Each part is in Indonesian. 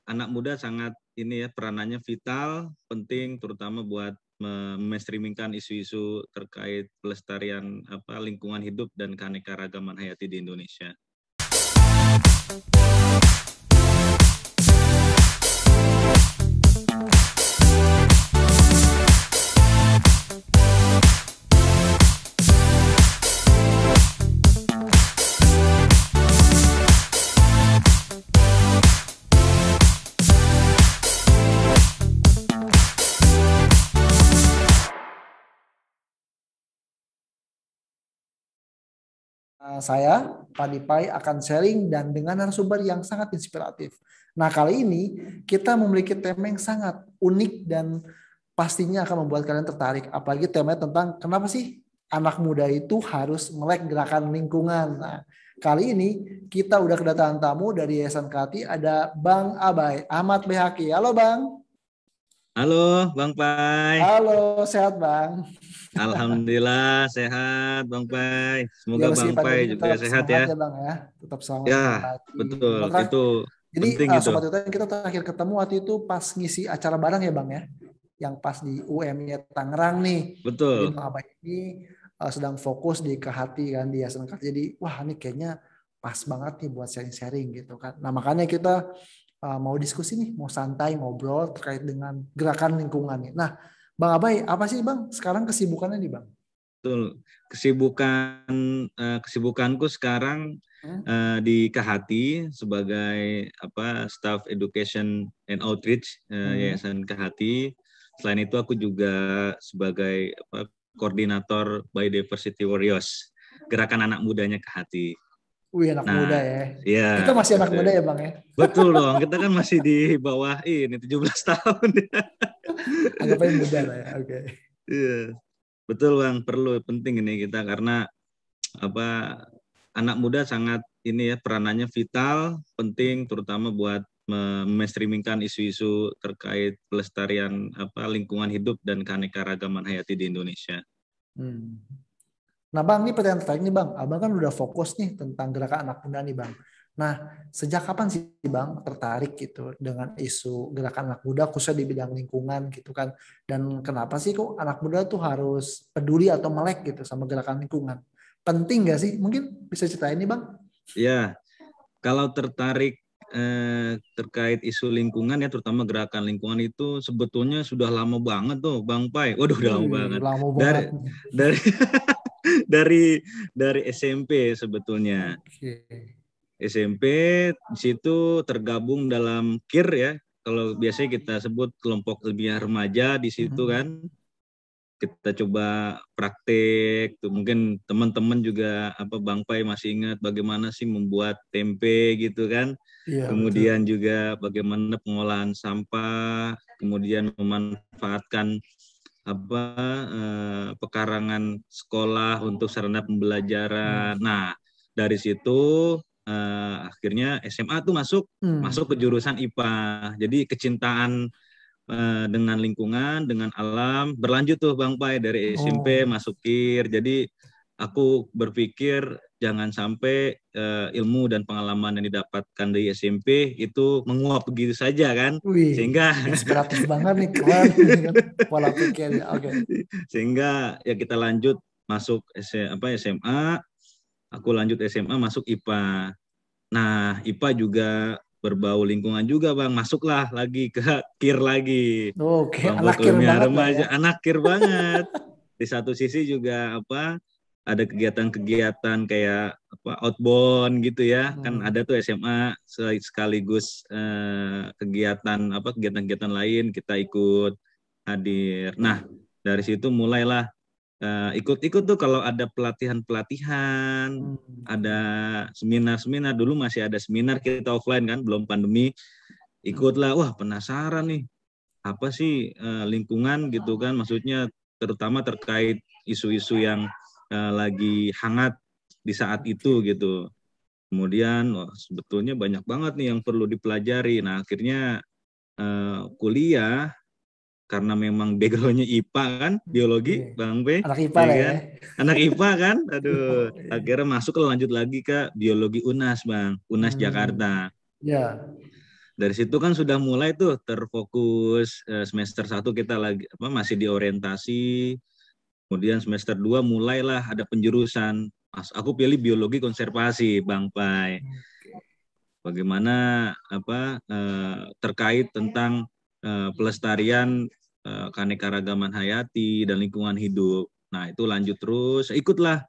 anak muda sangat ini ya, peranannya vital, penting terutama buat mainstreamingkan isu-isu terkait pelestarian lingkungan hidup dan keanekaragaman hayati di Indonesia. Saya, Pak Dipai, akan sharing dan dengan narasumber yang sangat inspiratif. Nah, kali ini kita memiliki tema yang sangat unik dan pastinya akan membuat kalian tertarik. Apalagi temanya tentang kenapa sih anak muda itu harus melek gerakan lingkungan. Nah, kali ini kita udah kedatangan tamu dari Yayasan Kahati, ada Bang Abai, Ahmad Behaki. Halo Bang. Halo Bang Pai. Halo, sehat Bang? Alhamdulillah sehat Bang Pai. Semoga Bang Pai juga sehat ya. ya. Bang ya, tetap semangat. Ya, betul. Itu jadi penting itu. Sobat Yuta, kita terakhir ketemu waktu itu pas ngisi acara bareng ya Bang ya, yang pas di UMY Tangerang nih. Betul. Jadi Bang Abai ini sedang fokus di Kahati kan, di Yayasan Kahati. Jadi wah ini kayaknya pas banget nih buat sharing-sharing gitu kan. Nah makanya kita mau diskusi nih, mau santai ngobrol terkait dengan gerakan lingkungan nih. Nah Bang Abai, apa sih Bang sekarang kesibukannya nih Bang? Betul. Kesibukanku sekarang di Kahati sebagai Staff Education and Outreach Yayasan Kahati. Selain itu aku juga sebagai koordinator Biodiversity Warriors, gerakan anak mudanya Kahati. Wih, anak muda ya. Iya. Kita masih anak muda ya Bang ya? Betul dong, kita kan masih di bawah ini 17 tahun. Anggap aja muda lah ya, oke. Iya. Betul Bang, penting ini kita karena anak muda sangat ini ya, peranannya vital, penting terutama buat mainstreamingkan isu-isu terkait pelestarian lingkungan hidup dan keanekaragaman hayati di Indonesia. Nah Bang, ini pertanyaan tertarik nih Bang. Abang kan udah fokus nih tentang gerakan anak muda nih Bang. Nah, sejak kapan sih Bang tertarik gitu dengan isu gerakan anak muda khususnya di bidang lingkungan gitu kan? Dan kenapa sih kok anak muda tuh harus peduli atau melek gitu sama gerakan lingkungan? Penting nggak sih? Mungkin bisa ceritain nih Bang? Ya, kalau tertarik terkait isu lingkungan ya, terutama gerakan lingkungan itu sebetulnya sudah lama banget tuh Bang Pai. Waduh, udah lama banget. Lama banget. Dari SMP sebetulnya. SMP di situ tergabung dalam KIR ya. Kalau biasanya kita sebut kelompok ilmiah remaja di situ kan. Kita coba praktek tuh, mungkin teman-teman juga Bang Pai masih ingat bagaimana sih membuat tempe gitu kan. Iya, kemudian betul. Juga bagaimana pengolahan sampah, kemudian memanfaatkan pekarangan sekolah untuk sarana pembelajaran. Nah, dari situ akhirnya SMA tuh masuk ke jurusan IPA. Jadi kecintaan dengan lingkungan, dengan alam berlanjut tuh Bang Pai dari SMP masuk KIR. Jadi aku berpikir jangan sampai ilmu dan pengalaman yang didapatkan dari SMP itu menguap begitu saja kan. Wih, sehingga inspiratif banget nih, keren kan pola pikir. Oke. Sehingga ya kita lanjut masuk SMA, aku lanjut SMA masuk IPA. Nah, IPA juga berbau lingkungan juga Bang, masuklah lagi ke KIR lagi. Oke, anak KIR banget remaja, ya. Anak KIR banget. Di satu sisi juga ada kegiatan-kegiatan kayak outbound gitu ya. Kan ada tuh SMA sekaligus kegiatan-kegiatan lain kita ikut hadir. Nah, dari situ mulailah ikut-ikut tuh kalau ada pelatihan-pelatihan, ada seminar-seminar. Dulu masih ada seminar kita offline kan, belum pandemi. Ikutlah, wah penasaran nih, apa sih lingkungan gitu kan, maksudnya terutama terkait isu-isu yang lagi hangat di saat itu gitu. Kemudian sebetulnya banyak banget nih yang perlu dipelajari. Nah akhirnya kuliah, karena memang background-nya IPA kan, biologi, Bang B. Anak IPA ya kan? Ya. Anak IPA kan, aduh. Akhirnya lanjut lagi ke biologi UNAS, Bang. UNAS Jakarta. Ya. dari situ kan sudah mulai tuh terfokus. Semester 1 kita lagi masih di orientasi. Kemudian semester 2 mulailah ada penjurusan. Aku pilih biologi konservasi, Bang Pai. Bagaimana terkait tentang pelestarian keanekaragaman hayati dan lingkungan hidup. Nah, itu lanjut terus. Ikutlah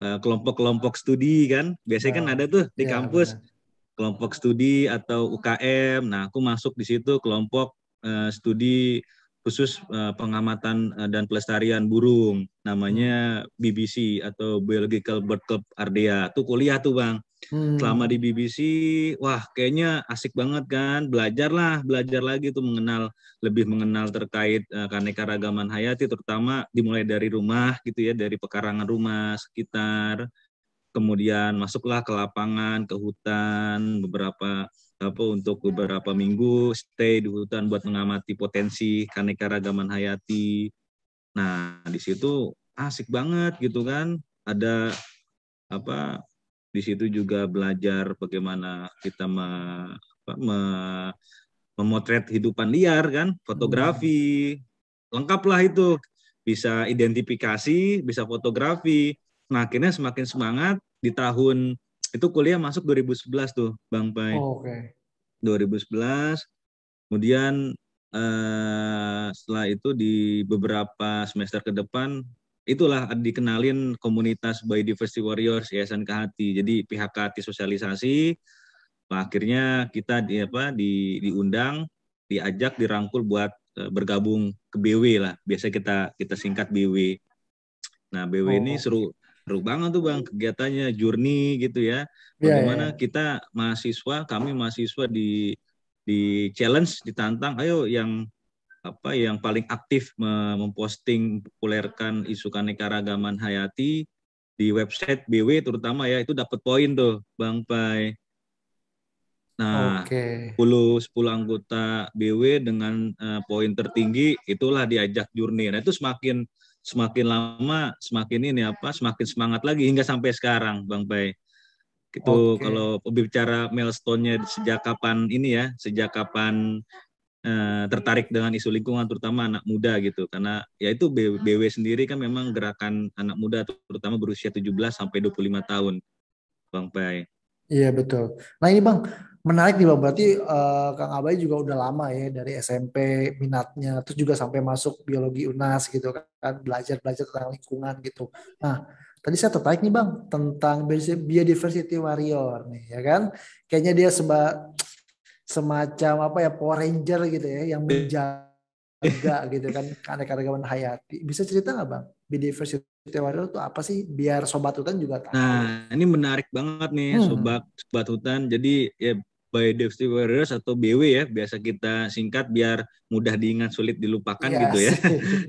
kelompok-kelompok studi kan. Biasanya kan ada tuh di kampus kelompok studi atau UKM. Nah, aku masuk di situ kelompok studi khusus pengamatan dan pelestarian burung. Namanya BBC atau Biological Bird Club Ardea. Tuh kuliah tuh, Bang. Selama di BBC, wah kayaknya asik banget kan. Belajar lagi tuh lebih mengenal terkait keanekaragaman hayati, terutama dimulai dari rumah gitu ya, dari pekarangan rumah sekitar. Kemudian masuklah ke lapangan, ke hutan untuk beberapa minggu stay di hutan buat mengamati potensi keanekaragaman hayati. Nah, di situ asik banget gitu kan. Ada di situ juga belajar bagaimana kita memotret hidupan liar kan, fotografi. Lengkaplah itu. Bisa identifikasi, bisa fotografi. Nah, akhirnya semakin semangat di tahun itu kuliah masuk 2011 tuh, Bang Pai. 2011. Kemudian setelah itu di beberapa semester ke depan itulah dikenalin komunitas Biodiversity Warriors Yayasan Kehati. Jadi pihak Kehati sosialisasi, akhirnya kita diundang, diajak, dirangkul buat bergabung ke BW lah. Biasa kita singkat BW. Nah, BW ini seru banget tuh, Bang, kegiatannya, journey gitu ya. Bagaimana kita kami mahasiswa di challenge, ditantang, ayo yang paling aktif memposting, populerkan isu keanekaragaman hayati di website BW terutama ya, itu dapat poin tuh, Bang Pai. Nah, 10 anggota BW dengan poin tertinggi itulah diajak journey. Nah, itu semakin lama semakin semangat lagi hingga sampai sekarang, Bang Pai. Itu kalau bicara milestone-nya sejak kapan tertarik dengan isu lingkungan, terutama anak muda gitu, karena ya itu BW sendiri kan memang gerakan anak muda terutama berusia 17 sampai 25 tahun, Bang Pai. Iya betul. Nah ini Bang, menarik nih Bang, berarti Kang Abai juga udah lama ya dari SMP minatnya, terus juga sampai masuk biologi UNAS gitu kan, belajar tentang lingkungan gitu. Nah, tadi saya tertarik nih Bang tentang biodiversity warrior nih ya kan. Kayaknya dia semacam Power Ranger gitu ya yang menjaga gitu kan keanekaragaman hayati. Bisa cerita nggak Bang? Biodiversity warrior itu apa sih? Biar sobat hutan juga tahu. Nah, ini menarik banget nih sobat hutan. Jadi ya Biodiversity Warriors atau BW ya, biasa kita singkat biar mudah diingat, sulit dilupakan gitu ya.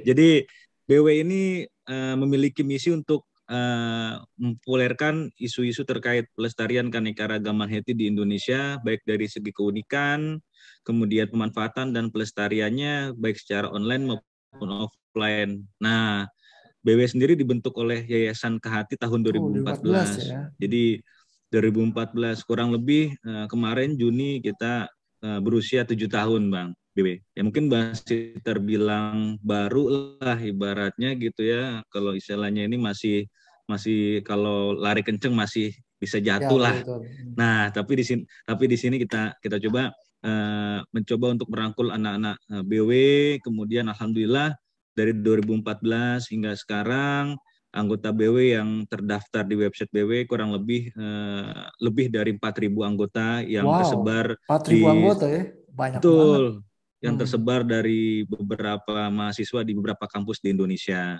Jadi BW ini memiliki misi untuk mempopulerkan isu-isu terkait pelestarian keanekaragaman hayati di Indonesia, baik dari segi keunikan, kemudian pemanfaatan dan pelestariannya, baik secara online maupun offline. Nah, BW sendiri dibentuk oleh Yayasan Kehati tahun 2014. Ya. Jadi 2014 kurang lebih kemarin Juni kita berusia 7 tahun, Bang, BW. Ya mungkin masih terbilang baru lah ibaratnya gitu ya. Kalau istilahnya ini masih kalau lari kenceng masih bisa jatuh lah. Nah, tapi di sini kita coba mencoba untuk merangkul anak-anak BW, kemudian alhamdulillah dari 2014 hingga sekarang anggota BW yang terdaftar di website BW kurang lebih dari 4.000 anggota yang tersebar 4.000 anggota ya, banyak banget. Yang tersebar dari beberapa mahasiswa di beberapa kampus di Indonesia.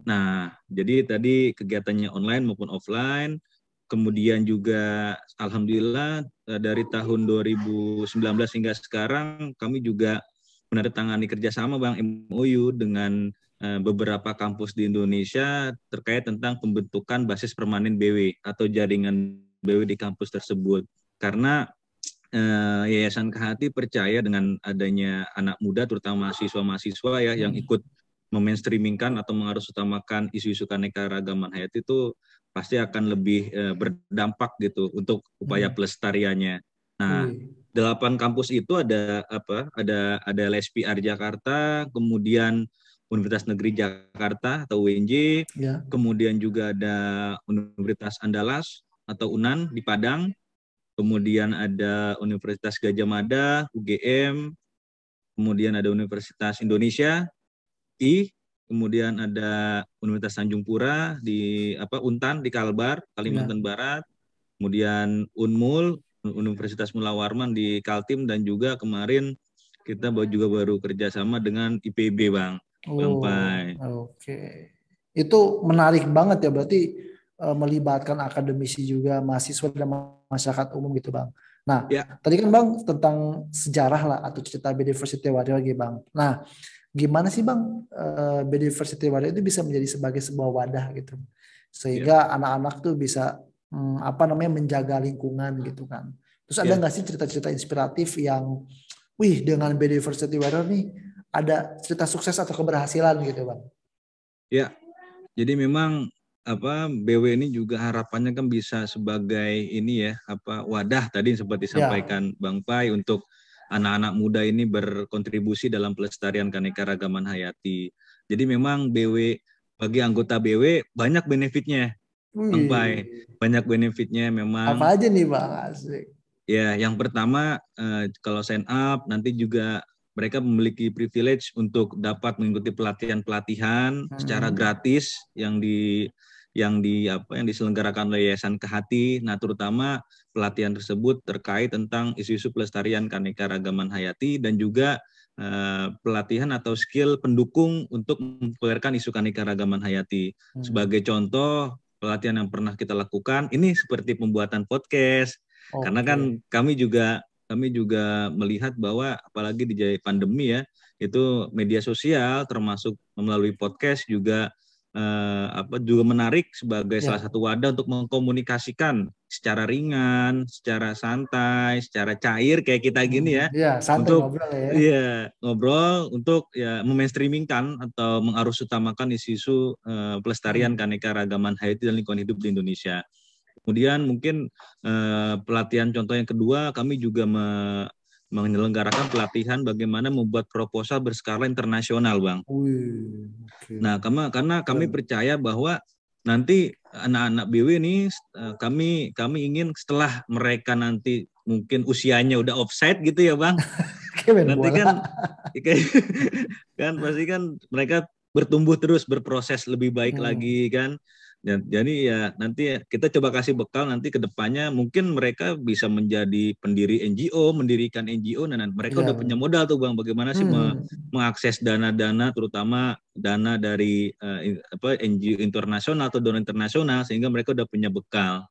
Nah, jadi tadi kegiatannya online maupun offline. Kemudian juga alhamdulillah dari tahun 2019 hingga sekarang kami juga menandatangani kerjasama Bang MOU dengan beberapa kampus di Indonesia terkait tentang pembentukan basis permanen BW atau jaringan BW di kampus tersebut. Karena Yayasan Kehati percaya dengan adanya anak muda, terutama mahasiswa-mahasiswa ya yang ikut memainstreamingkan atau mengharusutamakan isu-isu keanekaragaman hayati itu pasti akan lebih berdampak gitu untuk upaya pelestariannya. Nah, 8 kampus itu ada apa? Ada LSPR Jakarta, kemudian Universitas Negeri Jakarta atau UNJ, Ya. kemudian juga ada Universitas Andalas atau UNAN di Padang, kemudian ada Universitas Gadjah Mada, UGM, kemudian ada Universitas Indonesia, kemudian ada Universitas Tanjung Pura di Untan di Kalbar, Kalimantan Barat, kemudian Unmul, Universitas Mula Warman di Kaltim, dan juga kemarin kita baru kerjasama dengan IPB, Bang. Bang Pai. Oke. Itu menarik banget ya, berarti melibatkan akademisi juga, mahasiswa dan masyarakat umum gitu, Bang. Nah, tadi kan Bang tentang sejarah lah atau cerita Biodiversity Warrior gitu, Bang. Nah, gimana sih Bang Biodiversity Warrior itu bisa menjadi sebagai sebuah wadah gitu, sehingga anak-anak tuh bisa menjaga lingkungan gitu kan. Terus ada nggak sih cerita-cerita inspiratif yang, wih dengan Biodiversity Warrior nih ada cerita sukses atau keberhasilan gitu Bang? Ya, jadi memang BW ini juga harapannya kan bisa sebagai ini ya wadah tadi seperti disampaikan Bang Pai untuk anak-anak muda ini berkontribusi dalam pelestarian keanekaragaman hayati. Jadi memang bagi anggota BW banyak benefitnya, Bang Pai. Banyak benefitnya memang. Apa aja nih Bang? Asik. Ya, yang pertama kalau sign up nanti juga mereka memiliki privilege untuk dapat mengikuti pelatihan-pelatihan secara gratis yang diselenggarakan oleh Yayasan Kehati. Nah, terutama pelatihan tersebut terkait tentang isu-isu pelestarian keanekaragaman hayati dan juga pelatihan atau skill pendukung untuk memperolehkan isu keanekaragaman hayati. Sebagai contoh, pelatihan yang pernah kita lakukan ini seperti pembuatan podcast. Karena kan kami juga melihat bahwa apalagi di pandemi ya, itu media sosial termasuk melalui podcast juga juga menarik sebagai salah satu wadah untuk mengkomunikasikan secara ringan, secara santai, secara cair kayak kita gini ya. Santai untuk ngobrol ya. Ngobrol untuk memainstreamingkan atau mengarusutamakan isu-isu pelestarian keanekaragaman hayati dan lingkungan hidup di Indonesia. Kemudian mungkin pelatihan contoh yang kedua, kami juga menyelenggarakan pelatihan bagaimana membuat proposal berskala internasional, Bang. Nah, karena kami percaya bahwa nanti anak-anak BW ini kami ingin setelah mereka nanti mungkin usianya udah offside gitu ya, Bang. Nanti kan pasti kan mereka bertumbuh terus, berproses lebih baik lagi kan. Jadi ya nanti kita coba kasih bekal nanti ke depannya mungkin mereka bisa menjadi pendiri NGO, mendirikan NGO, dan mereka udah punya modal tuh Bang, bagaimana sih mengakses dana-dana, terutama dana dari NGO internasional atau donor internasional, sehingga mereka udah punya bekal.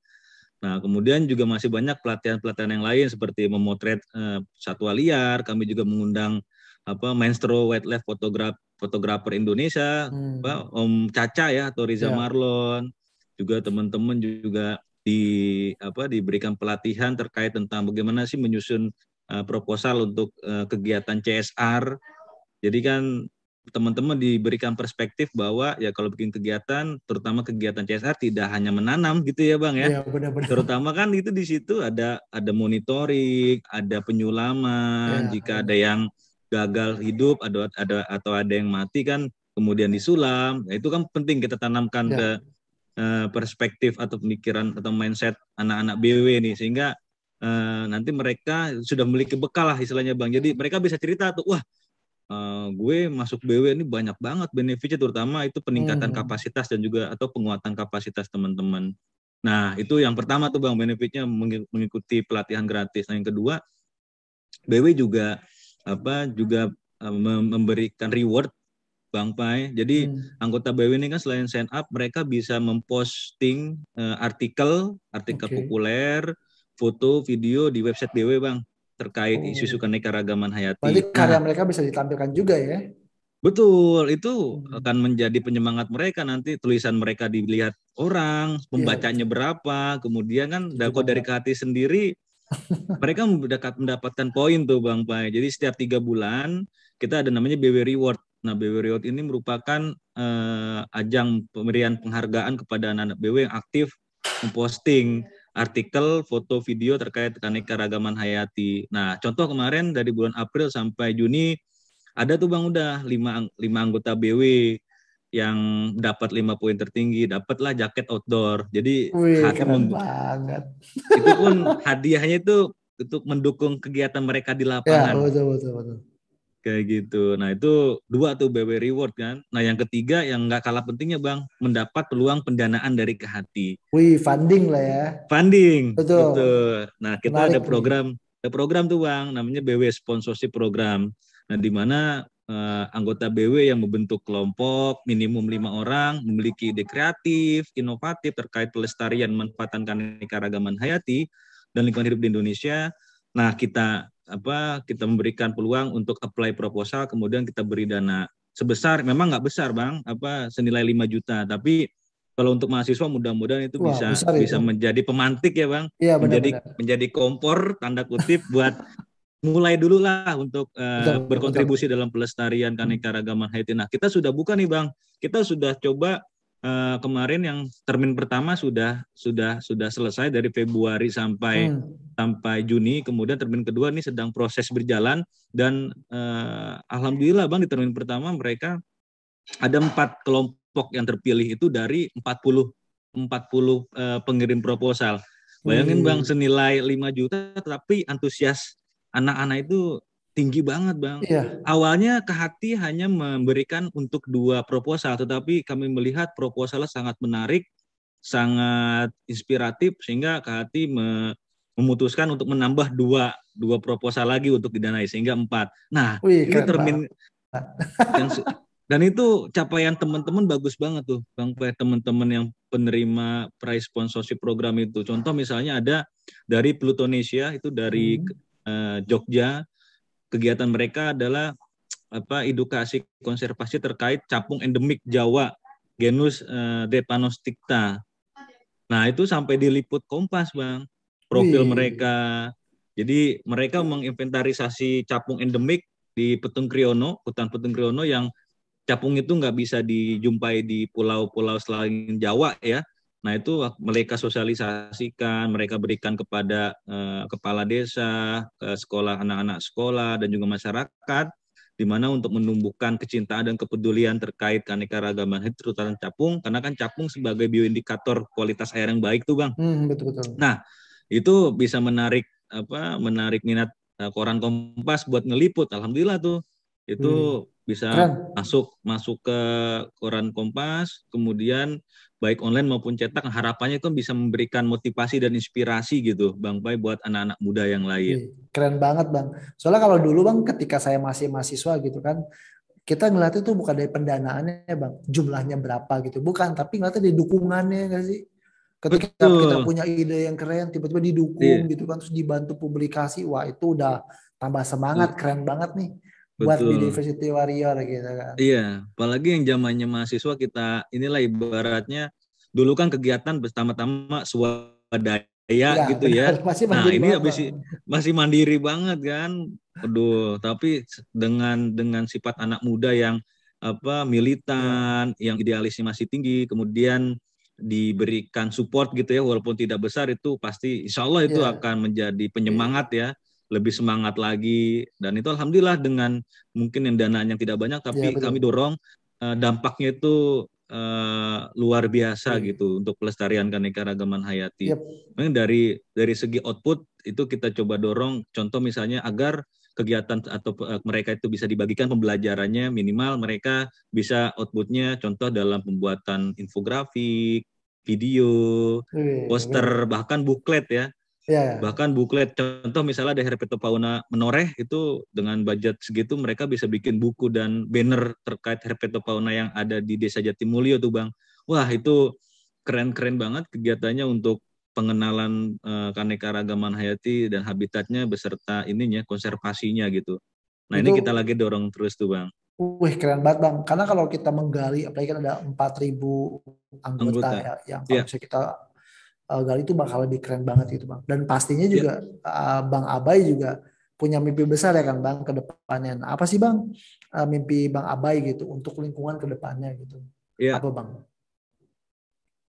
Nah, kemudian juga masih banyak pelatihan-pelatihan yang lain seperti memotret satwa liar. Kami juga mengundang Maestro Wildlife Fotografer Indonesia, Om Caca ya atau Riza Marlon. Juga teman-teman juga diberikan pelatihan terkait tentang bagaimana sih menyusun proposal untuk kegiatan CSR. Jadi kan teman-teman diberikan perspektif bahwa ya kalau bikin kegiatan, terutama kegiatan CSR tidak hanya menanam gitu ya Bang ya. Benar-benar. Terutama kan itu di situ ada monitoring, ada penyulaman, jika ada yang gagal hidup atau ada yang mati kan kemudian disulam. Nah, itu kan penting kita tanamkan ke perspektif atau pemikiran atau mindset anak-anak BW nih, sehingga nanti mereka sudah memiliki bekal lah istilahnya Bang. Jadi mereka bisa cerita tuh, wah gue masuk BW ini banyak banget benefitnya, terutama itu peningkatan kapasitas dan juga atau penguatan kapasitas teman-teman. Nah, itu yang pertama tuh Bang, benefitnya mengikuti pelatihan gratis. Nah, yang kedua, BW juga memberikan reward Bang Pai. Jadi anggota BW ini kan selain sign up, mereka bisa memposting artikel populer, foto, video di website BW Bang, terkait isu-isu keanekaragaman hayati. Berarti karya mereka bisa ditampilkan juga ya? Betul, itu akan menjadi penyemangat mereka, nanti tulisan mereka dilihat orang, pembacanya berapa, kemudian kan dari Kehati sendiri mereka mendapatkan poin tuh Bang Pai. Jadi setiap 3 bulan kita ada namanya BW Reward. Nah, BW Reward ini merupakan ajang pemberian penghargaan kepada anak-anak BW yang aktif memposting artikel, foto, video terkait keanekaragaman hayati. Nah, contoh kemarin dari bulan April sampai Juni ada tuh Bang udah 5 anggota BW yang dapat 5 poin tertinggi, dapatlah jaket outdoor. Jadi Wih, hati keren banget. itu pun hadiahnya itu untuk mendukung kegiatan mereka di Ya, lapangan. betul, betul, betul. Kayak gitu. Nah itu 2 tuh BW Reward kan. Nah yang ketiga yang nggak kalah pentingnya Bang, mendapat peluang pendanaan dari Kehati. Wih, funding lah ya. Funding, Betul. betul. Nah kita Menarik nih. ada program tuh Bang, namanya BW Sponsorship Program. Nah di mana anggota BW yang membentuk kelompok minimum 5 orang, memiliki ide kreatif, inovatif terkait pelestarian manfaatan keanekaragaman hayati dan lingkungan hidup di Indonesia. Nah kita memberikan peluang untuk apply proposal, kemudian kita beri dana sebesar, memang nggak besar Bang, senilai 5 juta, tapi kalau untuk mahasiswa mudah-mudahan itu Wah, bisa besar itu. menjadi pemantik ya Bang, Iya, menjadi benar-benar. kompor tanda kutip buat mulai dulu lah untuk Betul, betul. berkontribusi dalam pelestarian keanekaragaman hayati. Nah, kita sudah buka nih Bang. Kita sudah coba kemarin yang termin pertama sudah selesai dari Februari sampai Juni, kemudian termin kedua ini sedang proses berjalan dan alhamdulillah Bang di termin pertama mereka ada 4 kelompok yang terpilih itu dari 40 pengirim proposal. Bayangin Bang, Wih. senilai 5 juta tapi antusias anak-anak itu tinggi banget Bang. Iya. Awalnya Kehati hanya memberikan untuk 2 proposal, tetapi kami melihat proposalnya sangat menarik, sangat inspiratif, sehingga Kehati memutuskan untuk menambah 2 proposal lagi untuk didanai, sehingga 4. Nah, Wih, ini keren termin banget. yang dan itu capaian teman-teman bagus banget tuh Bang, teman-teman yang penerima prize sponsorship program itu. Contoh misalnya ada dari Plutonesia, itu dari Jogja. Kegiatan mereka adalah edukasi konservasi terkait capung endemik Jawa, genus Drepanosticta. Nah, itu sampai diliput Kompas, Bang. Profil Wih. mereka. Jadi mereka menginventarisasi capung endemik di Petung Kriono, hutan Petung Kriono yang capung itu nggak bisa dijumpai di pulau-pulau selain Jawa ya. Nah itu mereka sosialisasikan, mereka berikan kepada kepala desa, sekolah, anak-anak sekolah dan juga masyarakat, di mana untuk menumbuhkan kecintaan dan kepedulian terkait keanekaragaman hayati terutama capung, karena kan capung sebagai bioindikator kualitas air yang baik tuh Bang. Betul-betul. Nah itu bisa menarik minat koran Kompas buat ngeliput. Alhamdulillah tuh itu bisa Keren. masuk ke koran Kompas, kemudian baik online maupun cetak. Harapannya itu bisa memberikan motivasi dan inspirasi gitu Bang Pai buat anak-anak muda yang lain. Keren banget Bang. Soalnya kalau dulu Bang ketika saya masih mahasiswa gitu kan, kita ngeliatnya tuh bukan dari pendanaannya Bang, jumlahnya berapa gitu. Bukan, tapi ngeliatnya dari dukungannya nggak sih? Ketika kita Betul. punya ide yang keren, tiba-tiba didukung Iya. gitu kan, terus dibantu publikasi, wah itu udah tambah semangat, keren banget nih buat Betul. Biodiversity Warrior gitu kan. Iya, apalagi yang zamannya mahasiswa kita inilah ibaratnya dulu kan kegiatan pertama-tama swadaya Ya gitu benar, ya. masih Nah, mandiri ini banget Bang. masih mandiri banget kan. Aduh, tapi dengan sifat anak muda yang Ya, militan, yang idealisnya masih tinggi, kemudian diberikan support gitu ya, walaupun tidak besar itu pasti insya Allah itu ya, akan menjadi penyemangat ya, lebih semangat lagi. Dan itu alhamdulillah dengan mungkin yang dananya tidak banyak, ya tapi kami betul. dorong dampaknya itu luar biasa Wih, gitu untuk pelestarian keanekaragaman hayati. yep. Dari segi output itu kita coba dorong, contoh misalnya agar kegiatan atau mereka itu bisa dibagikan pembelajarannya, minimal mereka bisa outputnya contoh dalam pembuatan infografik, video, Wih, poster, benar-benar. bahkan buklet ya. Ya, ya. Bahkan buklet, contoh misalnya ada herpetofauna menoreh, itu dengan budget segitu mereka bisa bikin buku dan banner terkait herpetofauna yang ada di Desa Jatimulyo tuh Bang. Wah itu keren-keren banget kegiatannya untuk pengenalan keanekaragaman hayati dan habitatnya beserta ininya, konservasinya gitu. Nah Itu ini kita lagi dorong terus tuh Bang. wih keren banget Bang. Karena kalau kita menggali, apalagi kan ada 4.000 anggota Anggota. ya, yang kalau Ya, misalnya kita gali itu bakal lebih keren banget gitu Bang. Dan pastinya ya. juga Bang Abai juga punya mimpi besar ya kan Bang ke depannya. Nah, apa sih Bang mimpi Bang Abai gitu untuk lingkungan ke depannya gitu? Ya, Apa Bang?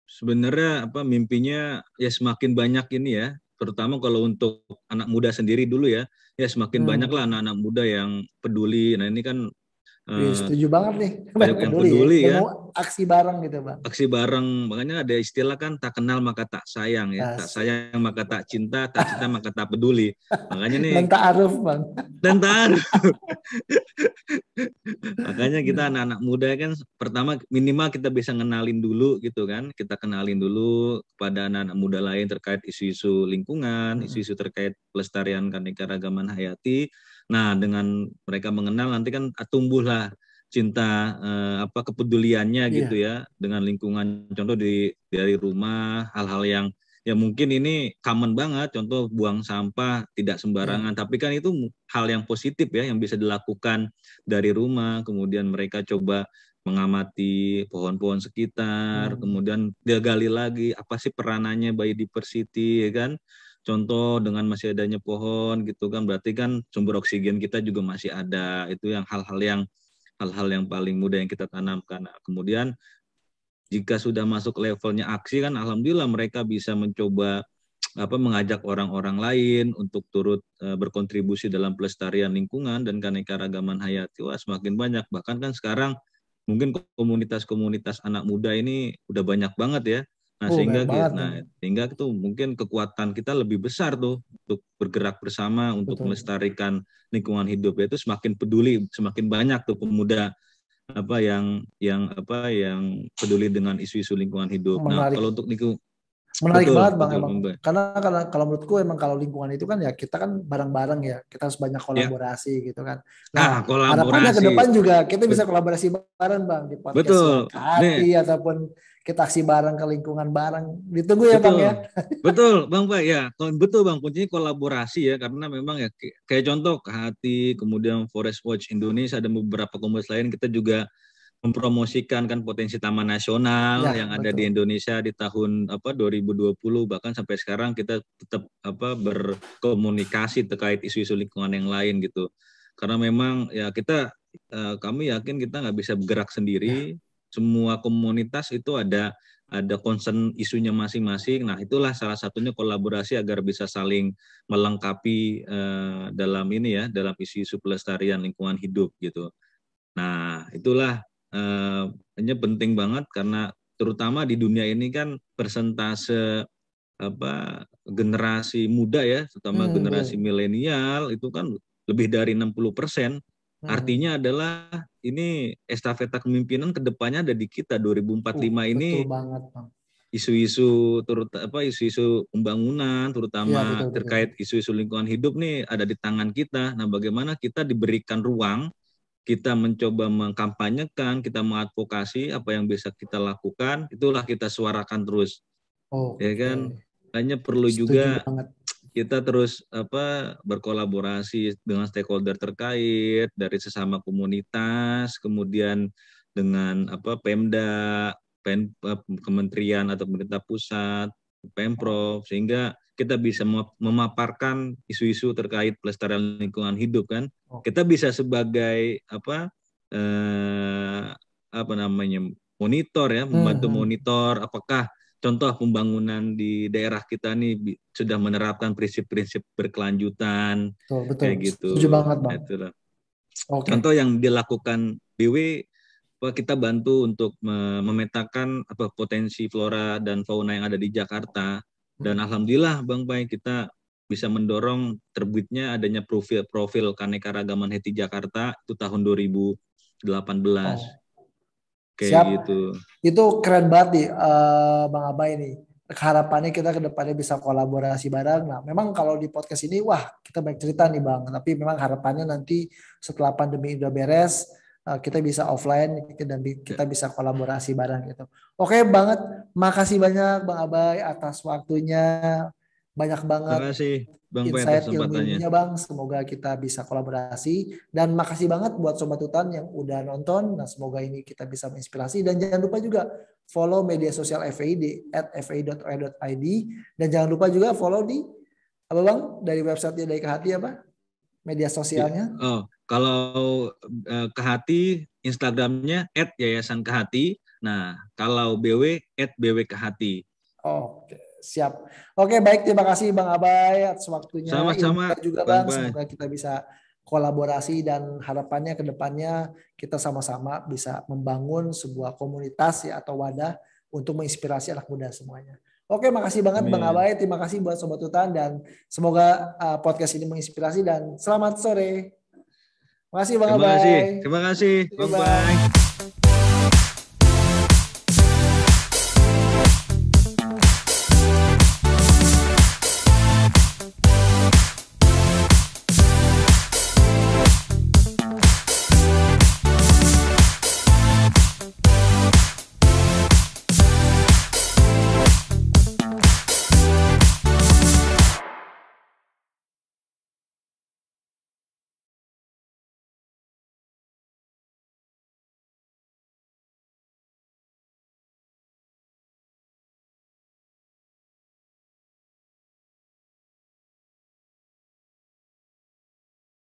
sebenarnya mimpinya ya semakin banyak ini ya, terutama kalau untuk anak muda sendiri dulu ya semakin banyak lah anak-anak muda yang peduli. Nah ini kan setuju banget nih, banyak yang peduli ya, peduli dan ya. mau aksi bareng gitu Bang. Aksi bareng, makanya ada istilah kan, tak kenal maka tak sayang ya, tak sayang maka tak cinta maka tak peduli. Makanya nih dan ta'aruf Bang. Dan ta'aruf. Makanya kita anak-anak muda kan pertama minimal kita bisa ngenalin dulu gitu kan, kita kenalin dulu kepada anak-anak muda lain terkait isu-isu lingkungan, isu-isu terkait pelestarian keanekaragaman hayati. Nah dengan mereka mengenal nanti kan tumbuhlah cinta kepeduliannya gitu ya dengan lingkungan. Contoh dari rumah, hal-hal yang ya mungkin ini common banget, contoh buang sampah tidak sembarangan, tapi kan itu hal yang positif ya yang bisa dilakukan dari rumah. Kemudian mereka coba mengamati pohon-pohon sekitar, kemudian dia gali lagi apa sih peranannya biodiversity ya kan. Contoh dengan masih adanya pohon gitu kan, berarti kan sumber oksigen kita juga masih ada. Itu yang hal-hal yang paling mudah yang kita tanamkan. Nah, kemudian jika sudah masuk levelnya aksi kan alhamdulillah mereka bisa mencoba mengajak orang-orang lain untuk turut berkontribusi dalam pelestarian lingkungan dan keanekaragaman hayati. Wah, semakin banyak. Bahkan kan sekarang mungkin komunitas-komunitas anak muda ini udah banyak banget ya. Nah, sehingga itu mungkin kekuatan kita lebih besar tuh untuk bergerak bersama untuk melestarikan lingkungan hidup. Itu semakin peduli, semakin banyak tuh pemuda yang peduli dengan isu-isu lingkungan hidup. Menarik. Nah, kalau untuk menarik banget Bang emang. Karena kalau menurutku emang kalau lingkungan itu kan ya kita kan bareng-bareng ya, kita harus banyak kolaborasi gitu kan. Nah, harapannya ke depan juga kita bisa kolaborasi bareng Bang di podcast Hati ataupun kita aksi bareng ke lingkungan bareng. Ditunggu ya Bang ya. Betul Bang Pak ya. Betul Bang, kuncinya kolaborasi ya, karena memang ya kayak contoh Hati, kemudian Forest Watch Indonesia, ada beberapa komunitas lain kita juga mempromosikan kan potensi taman nasional yang ada di Indonesia di tahun 2020, bahkan sampai sekarang kita tetap berkomunikasi terkait isu-isu lingkungan yang lain gitu. Karena memang ya kami yakin kita nggak bisa bergerak sendiri. Semua komunitas itu ada concern isunya masing-masing. Nah, itulah salah satunya kolaborasi agar bisa saling melengkapi dalam isu-isu pelestarian lingkungan hidup gitu. Nah, itulah hanya penting banget karena terutama di dunia ini kan persentase generasi muda ya, terutama generasi milenial itu kan lebih dari 60%. Artinya adalah ini estafeta kepemimpinan kedepannya ada di kita 2045 ini. Betul banget, Bang. Isu-isu pembangunan terutama terkait isu-isu lingkungan hidup nih ada di tangan kita. Nah, bagaimana kita diberikan ruang, kita mencoba mengkampanyekan, kita mengadvokasi apa yang bisa kita lakukan, itulah kita suarakan terus. Ya kan? Hanya perlu juga kita terus berkolaborasi dengan stakeholder terkait dari sesama komunitas, kemudian dengan Pemda, kementerian atau pemerintah pusat, Pemprov, sehingga kita bisa memaparkan isu-isu terkait pelestarian lingkungan hidup kan. Kita bisa sebagai monitor ya, membantu monitor apakah contoh pembangunan di daerah kita nih sudah menerapkan prinsip-prinsip berkelanjutan. Betul. Kayak gitu. Setuju banget Bang. Contoh yang dilakukan BW, kita bantu untuk memetakan potensi flora dan fauna yang ada di Jakarta. Dan alhamdulillah Bang Pai, kita bisa mendorong terbitnya adanya profil keanekaragaman hayati Jakarta itu tahun 2018. Kayak gitu. Itu keren banget nih Bang Abai nih. Harapannya kita ke depannya bisa kolaborasi bareng. Nah, memang kalau di podcast ini kita banyak cerita nih Bang, tapi memang harapannya nanti setelah pandemi udah beres kita bisa offline dan kita bisa kolaborasi bareng gitu. Oke banget, makasih banyak Bang Abai atas waktunya. Banyak banget. Terima kasih Bang Pai insight atas kesempatannya. ilmunya Bang. Semoga kita bisa kolaborasi dan makasih banget buat Sobat Hutan yang udah nonton. Nah, semoga ini kita bisa menginspirasi dan jangan lupa juga follow media sosial FAI di @fai.org.id dan jangan lupa juga follow di apa Bang dari websitenya dari Kehati apa? Media sosialnya. Kalau Kehati Instagramnya @yayasan Kehati, Nah, kalau BW @bwkhati. Oke, siap. Oke, baik, terima kasih Bang Abai atas waktunya, Sama-sama, ilmunya juga Bang Bang. Pai. Semoga kita bisa kolaborasi dan harapannya ke depannya kita sama-sama bisa membangun sebuah komunitas ya atau wadah untuk menginspirasi anak muda semuanya. Oke, makasih banget Bang Amin. Abai. Terima kasih buat Sobat Hutan dan semoga podcast ini menginspirasi dan selamat sore. Makasih Bang Terima kasih. Abai. Terima kasih, Oke, Bang Bang. Pai.